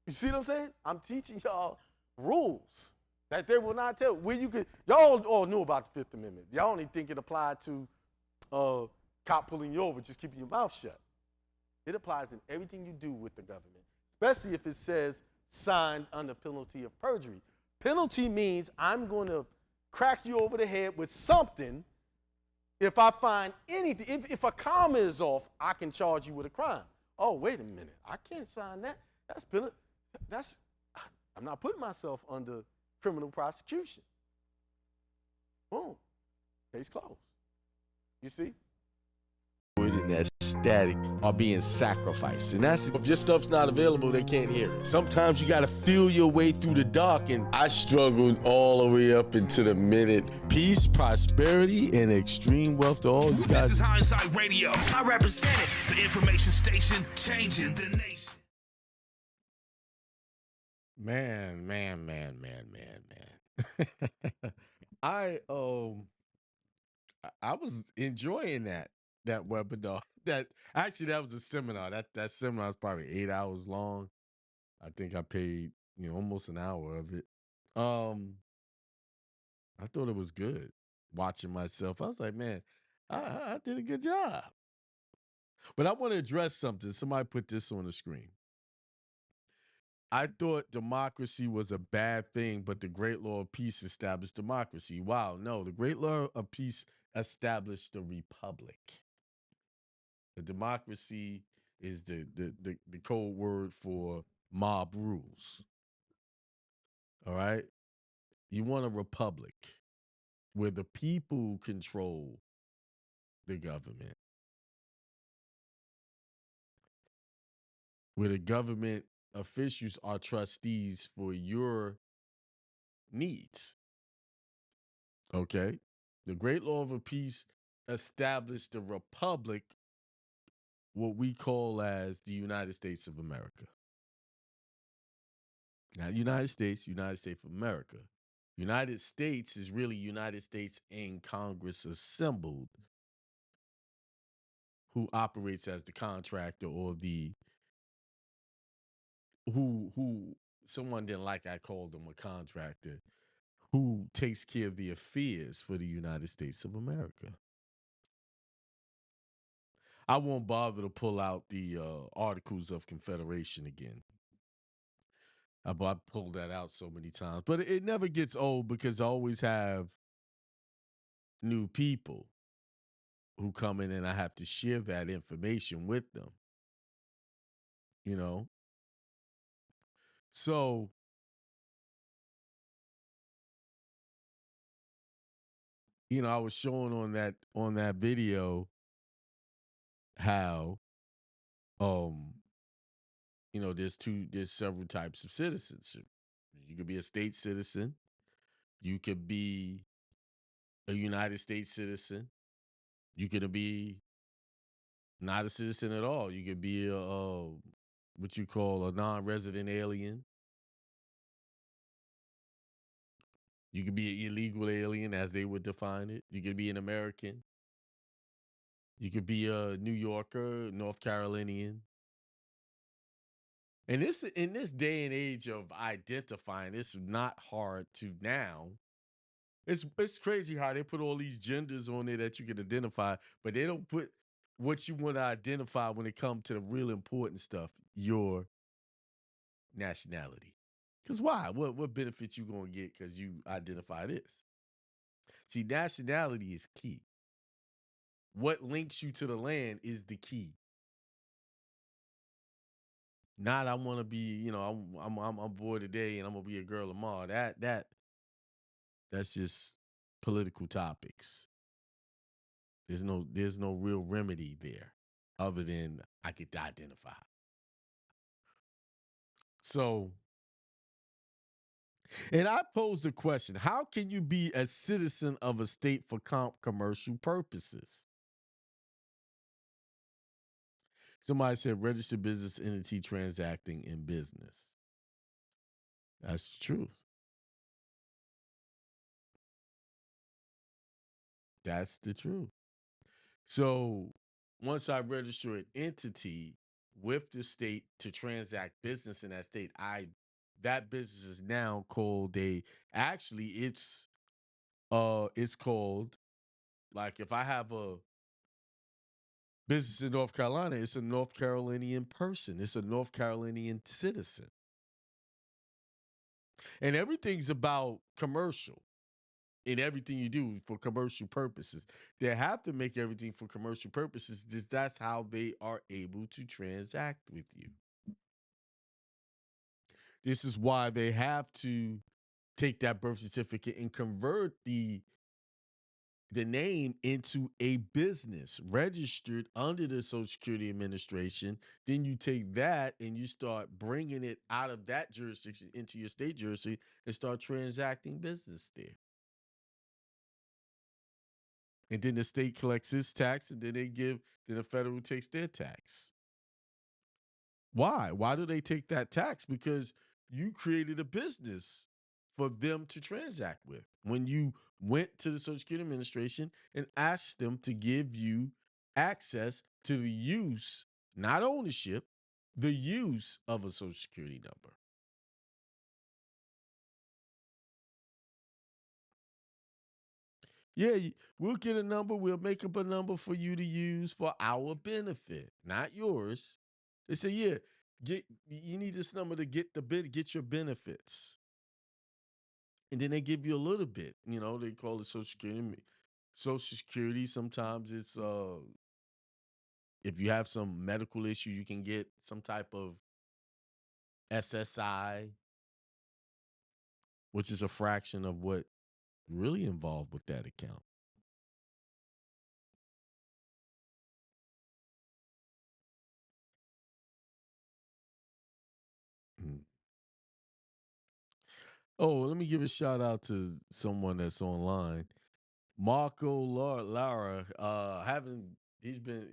You see what I'm saying? I'm teaching y'all rules that they will not tell. Where you could, y'all all knew about the Fifth Amendment. Y'all only think it applied to cop pulling you over, just keeping your mouth shut. It applies in everything you do with the government, especially if it says signed under penalty of perjury. Penalty means I'm going to crack you over the head with something. If I find anything, if a comma is off, I can charge you with a crime. Oh, wait a minute. I can't sign that. That's penalty. I'm not putting myself under criminal prosecution. Boom. Case closed. You see? And that static are being sacrificed. And that's, if your stuff's not available, they can't hear it. Sometimes you got to feel your way through the dark, and I struggled all the way up into the minute. Peace, prosperity, and extreme wealth to all you guys. This is Hindsight Radio. I represent it. The information station changing the nation. Man. I was enjoying that webinar. That was a seminar. That seminar was probably 8 hours long. I think I paid almost an hour of it. I thought it was good. Watching myself, I was like, man, I did a good job. But I want to address something. Somebody put this on the screen. I thought democracy was a bad thing, but the Great Law of Peace established democracy. Wow, no, the Great Law of Peace established the republic. The democracy is the code word for mob rules. All right? You want a republic where the people control the government, where the government officials are trustees for your needs. Okay? The Great Law of Peace established the republic, what we call as the United States of America. Not United States of America. United States is really United States in Congress assembled, who operates as the contractor or who someone didn't like, I called them a contractor, who takes care of the affairs for the United States of America. I won't bother to pull out the Articles of Confederation again. I've pulled that out so many times. But it never gets old because I always have new people who come in and I have to share that information with them. So I was showing on that video how there's several types of citizenship. You could be a state citizen, you could be a United States citizen, you could be not a citizen at all. You could be what you call a non-resident alien. You could be an illegal alien, as they would define it. You could be an American. You could be a New Yorker, North Carolinian. And in this day and age of identifying, it's not hard to now. It's crazy how they put all these genders on there that you can identify, but they don't put what you want to identify when it comes to the real important stuff, your nationality. Because why? What benefits you going to get because you identify this? See, nationality is key. what links you to the land is the key. Not I want to be, I'm bored today and I'm gonna be a girl tomorrow. That's just political topics. There's no real remedy there other than I get to identify. So, and I posed the question, how can you be a citizen of a state for commercial purposes? Somebody said registered business entity transacting in business. That's the truth. That's the truth. So once I register an entity with the state to transact business in that state, that business is now called it's called, like, if I have a business in North Carolina, it's a North Carolinian person. It's a North Carolinian citizen. And everything's about commercial in everything you do for commercial purposes. They have to make everything for commercial purposes. That's how they are able to transact with you. This is why they have to take that birth certificate and convert the name into a business registered under the Social Security Administration. Then you take that and you start bringing it out of that jurisdiction into your state jurisdiction and start transacting business there. And then the state collects its tax, and then then the federal takes their tax. Why? Why do they take that tax? Because you created a business for them to transact with. When you went to the Social Security Administration and asked them to give you access to the use, not ownership, the use of a Social Security number. Yeah, we'll get a number. We'll make up a number for you to use for our benefit, not yours. They say, yeah, you need this number to get your benefits. And then they give you a little bit. They call it Social Security. Social Security, sometimes it's if you have some medical issue, you can get some type of SSI, which is a fraction of what really involved with that account. Mm. Oh, let me give a shout out to someone that's online. Marco Lara, he's been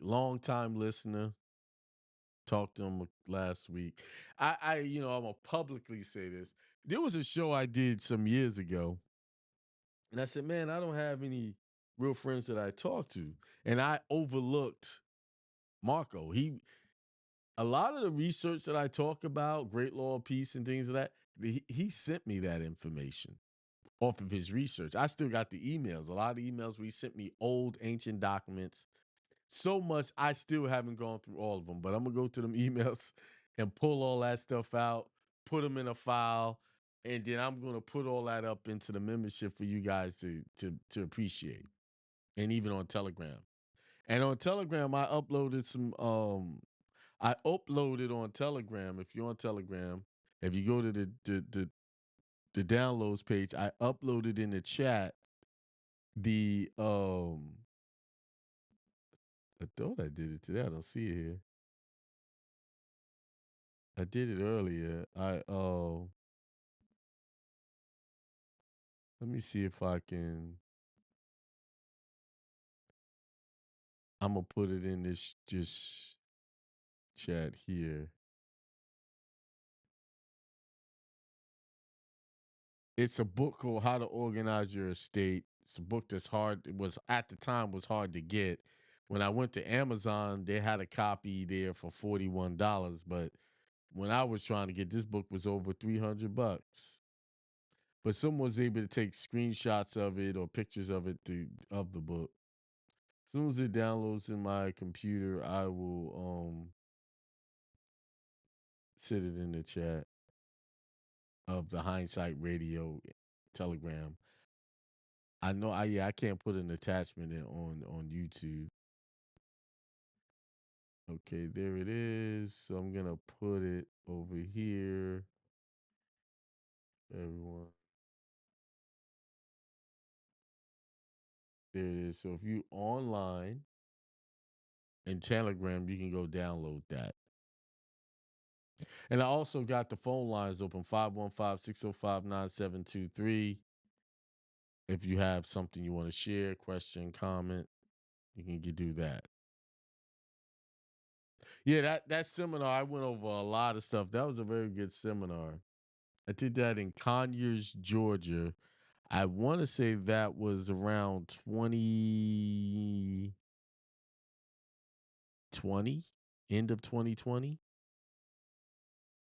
a long time listener. Talked to him last week. I'm gonna publicly say this. There was a show I did some years ago, and I said, man, I don't have any real friends that I talk to, and I overlooked Marco. A lot of the research that I talk about, Great Law of Peace and things of that, he sent me that information off of his research. I still got the emails. A lot of emails where he sent me old ancient documents. So much I still haven't gone through all of them, but I'm gonna go to them emails and pull all that stuff out, put them in a file, and then I'm gonna put all that up into the membership for you guys to appreciate, and even on Telegram. And on Telegram, I uploaded some. I uploaded on Telegram. If you're on Telegram, if you go to the downloads page, I uploaded in the chat the I thought I did it today. I don't see it here. I did it earlier. Let me see if I can. I'm gonna put it in this just chat here. It's a book called How to Organize Your Estate. It's a book that's hard. It was at the time was hard to get. When I went to Amazon, they had a copy there for $41, but when I was trying to get this book was over $300. But someone was able to take screenshots of it or pictures of it of the book. As soon as it downloads in my computer, I will sit it in the chat of the Hindsight Radio Telegram. I know. I can't put an attachment in on YouTube. Okay, there it is. So I'm gonna put it over here. Everyone, there it is. So if you online in Telegram, you can go download that. And I also got the phone lines open 515-605-9723. If you have something you want to share, question, comment, you can do that. Yeah, that seminar, I went over a lot of stuff. That was a very good seminar. I did that in Conyers, Georgia. I want to say that was around 2020, end of 2020,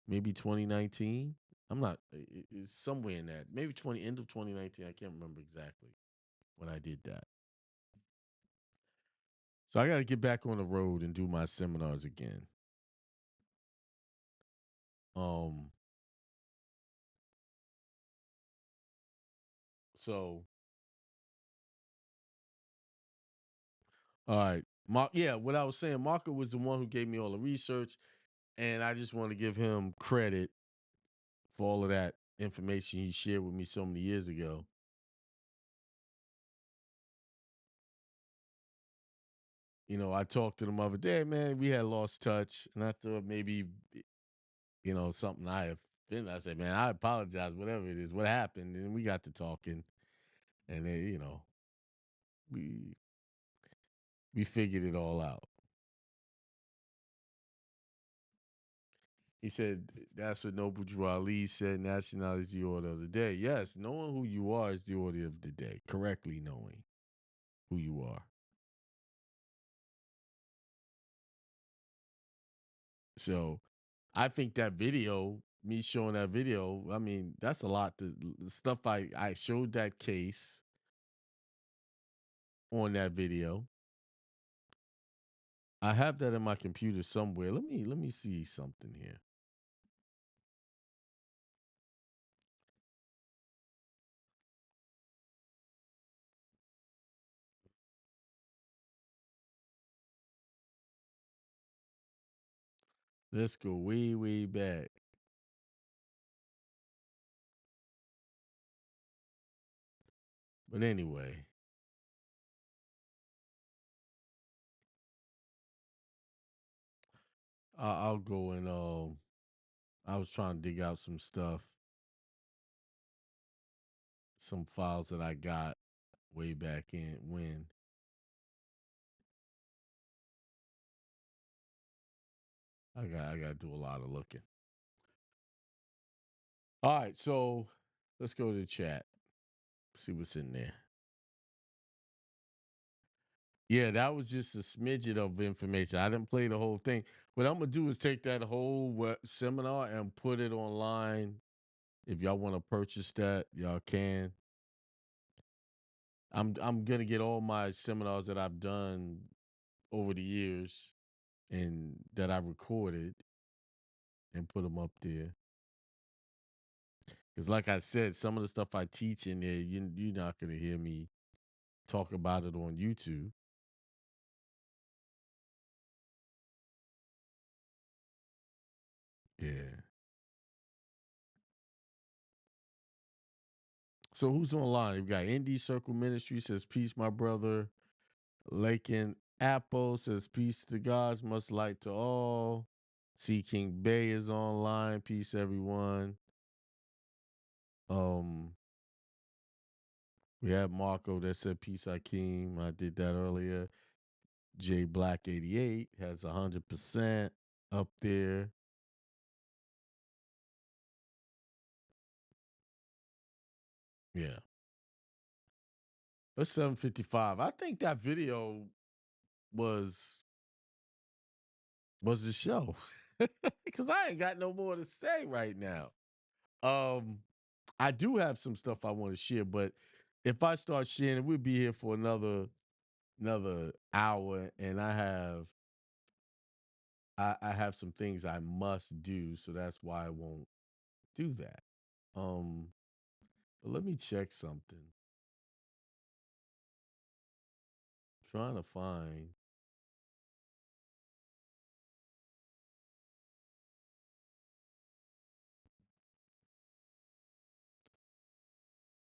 maybe 2019. I'm not, it's somewhere in that. Maybe end of 2019. I can't remember exactly when I did that. So I got to get back on the road and do my seminars again. So all right. Yeah, what I was saying, Marco was the one who gave me all the research, and I just want to give him credit for all of that information he shared with me so many years ago. You know, I talked to them the other day, man, we had lost touch, and I thought maybe, something I have been. I said, man, I apologize, whatever it is, what happened, and we got to talking, and then, we we figured it all out. He said, that's what Noble Drew Ali said, nationality is the order of the day. Yes, knowing who you are is the order of the day. Correctly knowing who you are. So I think that video, me showing that video, I mean, that's a lot. The stuff I showed that case on that video. I have that in my computer somewhere. Let me see something here. Let's go way, way back. But anyway, I'll go and I was trying to dig out some stuff, some files that I got way back in when. I got to do a lot of looking. All right, so let's go to the chat. See what's in there. Yeah, that was just a smidget of information. I didn't play the whole thing. What I'm gonna do is take that whole seminar and put it online. If y'all want to purchase that, y'all can. I'm gonna get all my seminars that I've done over the years and that I recorded and put them up there. Because, like I said, some of the stuff I teach in there, you're not gonna hear me talk about it on YouTube. Yeah. So who's online? We've got Indie Circle Ministry says, peace, my brother. Lakin Apple says, peace to gods, much light to all. Sea King Bay is online. Peace, everyone. We have Marco that said, peace, Akiem. I did that earlier. J Black 88 has 100% up there. Yeah. It's 7:55. I think that video was the show. Because I ain't got no more to say right now. I do have some stuff I want to share, but if I start sharing, we'll be here for another hour, and I have some things I must do, so that's why I won't do that. But let me check something. trying to find.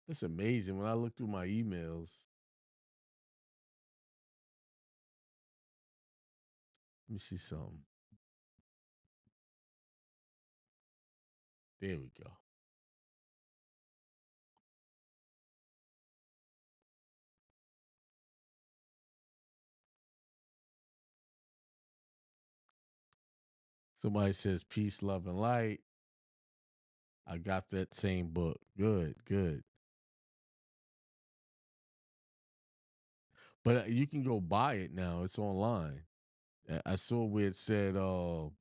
It's amazing when I look through my emails. Let me see something. There we go. Somebody says peace, love, and light. I got that same book. Good, good. But you can go buy it now. It's online. I saw where it said it was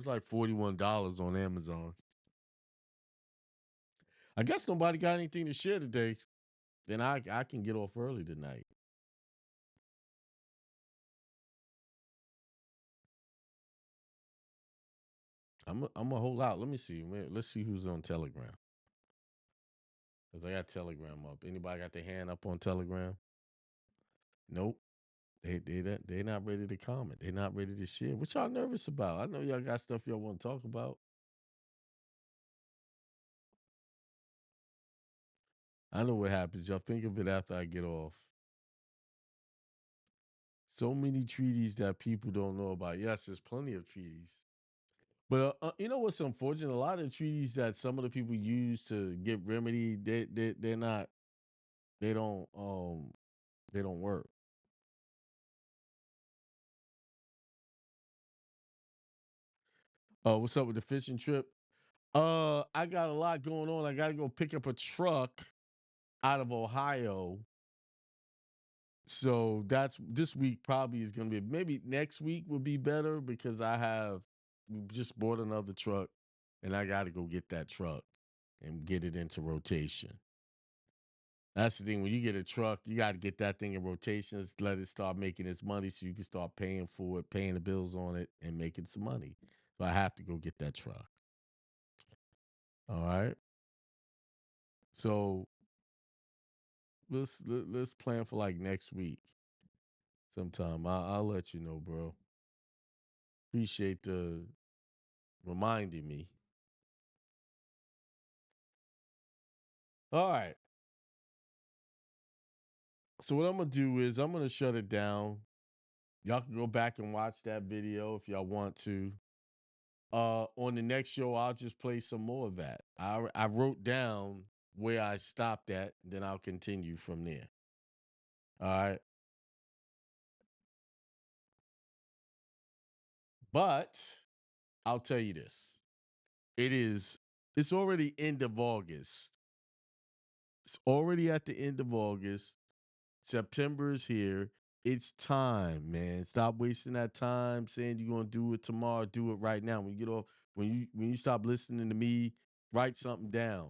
like $41 on Amazon. I guess nobody got anything to share today. Then I can get off early tonight. I'm a whole lot. Let me see. Let's see who's on Telegram. Cause I got Telegram up. Anybody got their hand up on Telegram? Nope. They not ready to comment. They not ready to share. What y'all nervous about? I know y'all got stuff y'all want to talk about. I know what happens. Y'all think of it after I get off. So many treaties that people don't know about. Yes, there's plenty of treaties. But you know what's unfortunate? A lot of treaties that some of the people use to get remedy, they're not. They don't they don't work. What's up with the fishing trip? I got a lot going on. I got to go pick up a truck out of Ohio. So that's this week probably is going to be, maybe next week would be better because we just bought another truck and I got to go get that truck and get it into rotation. That's the thing. When you get a truck, you got to get that thing in rotation, let it start making its money so you can start paying for it, paying the bills on it, and making some money. So I have to go get that truck. All right. So let's plan for like next week sometime. I'll let you know, bro. Appreciate the reminding me. All right. So what I'm gonna do is I'm gonna shut it down. Y'all can go back and watch that video if y'all want to. On the next show, I'll just play some more of that. I wrote down where I stopped at, then I'll continue from there. All right. But I'll tell you this. It's already end of August. It's already at the end of August. September is here. It's time, man. Stop wasting that time saying you're gonna do it tomorrow. Do it right now. When you get off, when you stop listening to me, write something down.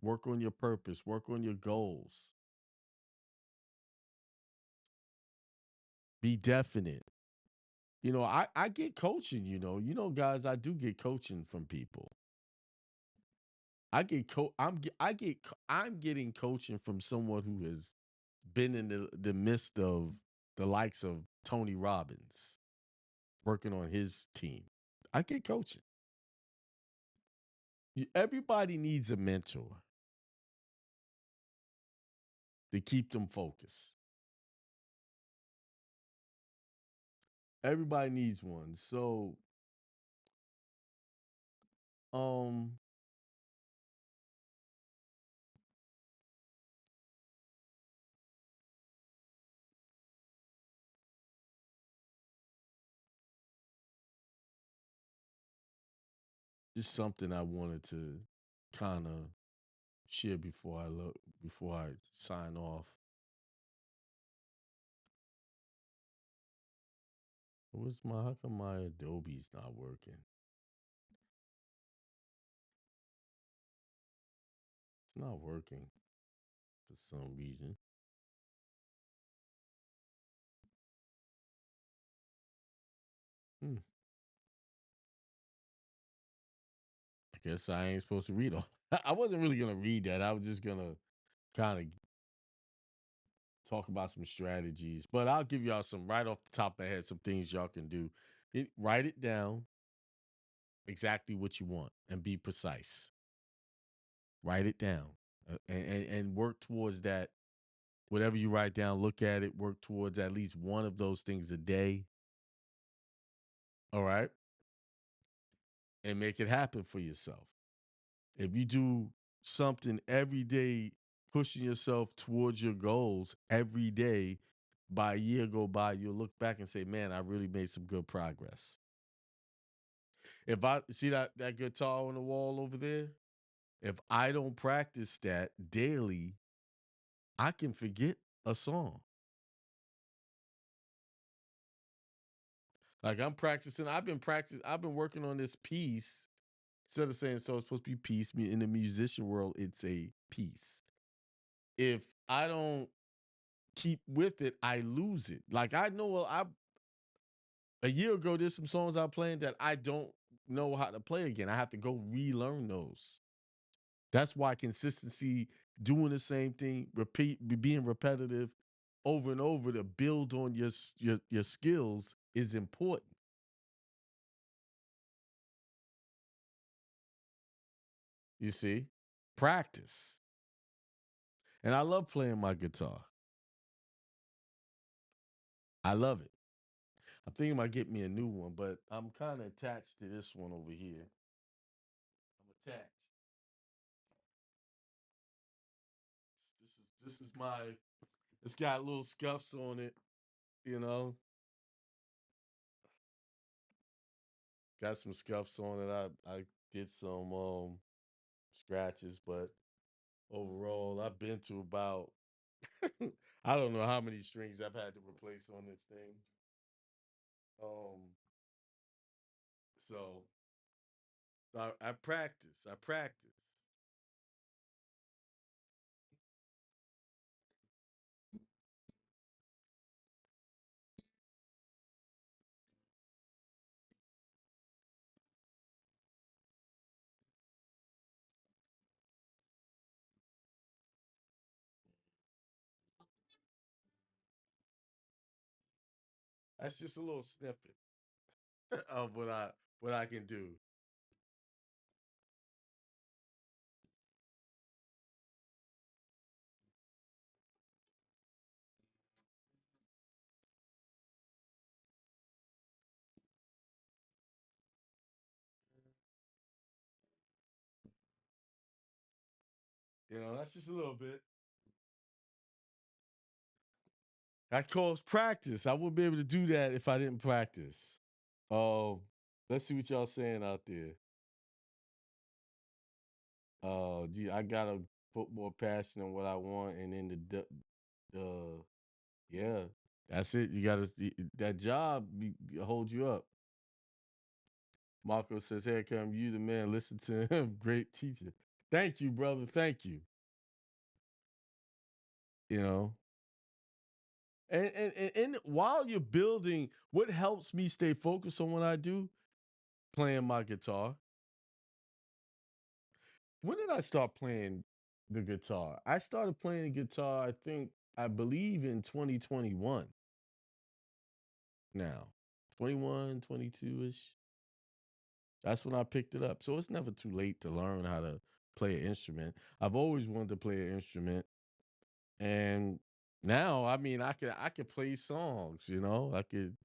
Work on your purpose. Work on your goals. Be definite. I get coaching. Guys. I do get coaching from people. I get co. I'm getting coaching from someone who has been in the midst of the likes of Tony Robbins, working on his team. I get coaching. Everybody needs a mentor to keep them focused. Everybody needs one. So, um, just something I wanted to kind of share before I sign off. How come my Adobe's not working? It's not working for some reason. Hmm. I guess I ain't supposed to read all. I wasn't really gonna read that. I was just gonna kind of talk about some strategies, but I'll give y'all some right off the top of my head, some things y'all can do. Write it down exactly what you want and be precise. Write it down and work towards that. Whatever you write down, look at it, work towards at least one of those things a day. All right. And make it happen for yourself. If you do something every day, pushing yourself towards your goals every day, by a year go by, you'll look back and say, man, I really made some good progress. If I see that guitar on the wall over there, if I don't practice that daily, I can forget a song. Like I've been working on this piece. Instead of saying so it's supposed to be peace, in the musician world, it's a piece. If I don't keep with it, I lose it. Like I know a year ago, there's some songs I played that I don't know how to play again. I have to go relearn those. That's why consistency, doing the same thing, being repetitive over and over to build on your skills is important. You see, practice. And I love playing my guitar. I love it. I'm thinking about getting me a new one, but I'm kind of attached to this one over here. I'm attached. This is my. It's got little scuffs on it, you know. Got some scuffs on it. I did some scratches, but overall, I've been to about I don't know how many strings I've had to replace on this thing. Um, so I practice. I practice. That's just a little snippet of what I can do. That's just a little bit. That calls practice. I wouldn't be able to do that if I didn't practice. Oh, let's see what y'all saying out there. Gee, I gotta put more passion in what I want, and then yeah, that's it. You gotta that job hold you up. Marco says, "Hey, Akiem, you the man. Listen to him. Great teacher. Thank you, brother. Thank you. You know, and while you're building, what helps me stay focused on what I do, playing my guitar. When did I start playing the guitar? I started playing the guitar, I believe in 2021 now. 21, 22-ish. That's when I picked it up. So it's never too late to learn how to play an instrument. I've always wanted to play an instrument. And now, I mean, I could play songs, I could,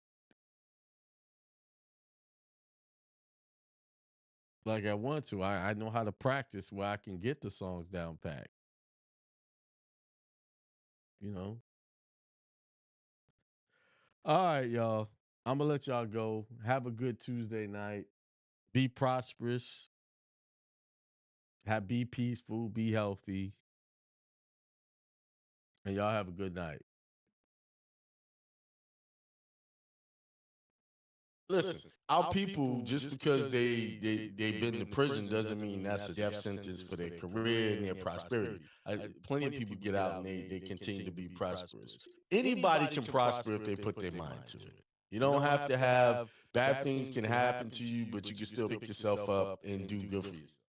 like I want to. I know how to practice where I can get the songs down pat, you know. All right, y'all. I'm gonna let y'all go. Have a good Tuesday night. Be prosperous. Be peaceful. Be healthy. And y'all have a good night. Listen, our people, just because they've been to prison doesn't mean that's a death sentence for their career and their prosperity. Plenty of people get out and they continue to be prosperous. Anybody can prosper if they put their mind to it. You don't have to have bad things can happen to you, but you can still pick yourself up and do good for yourself.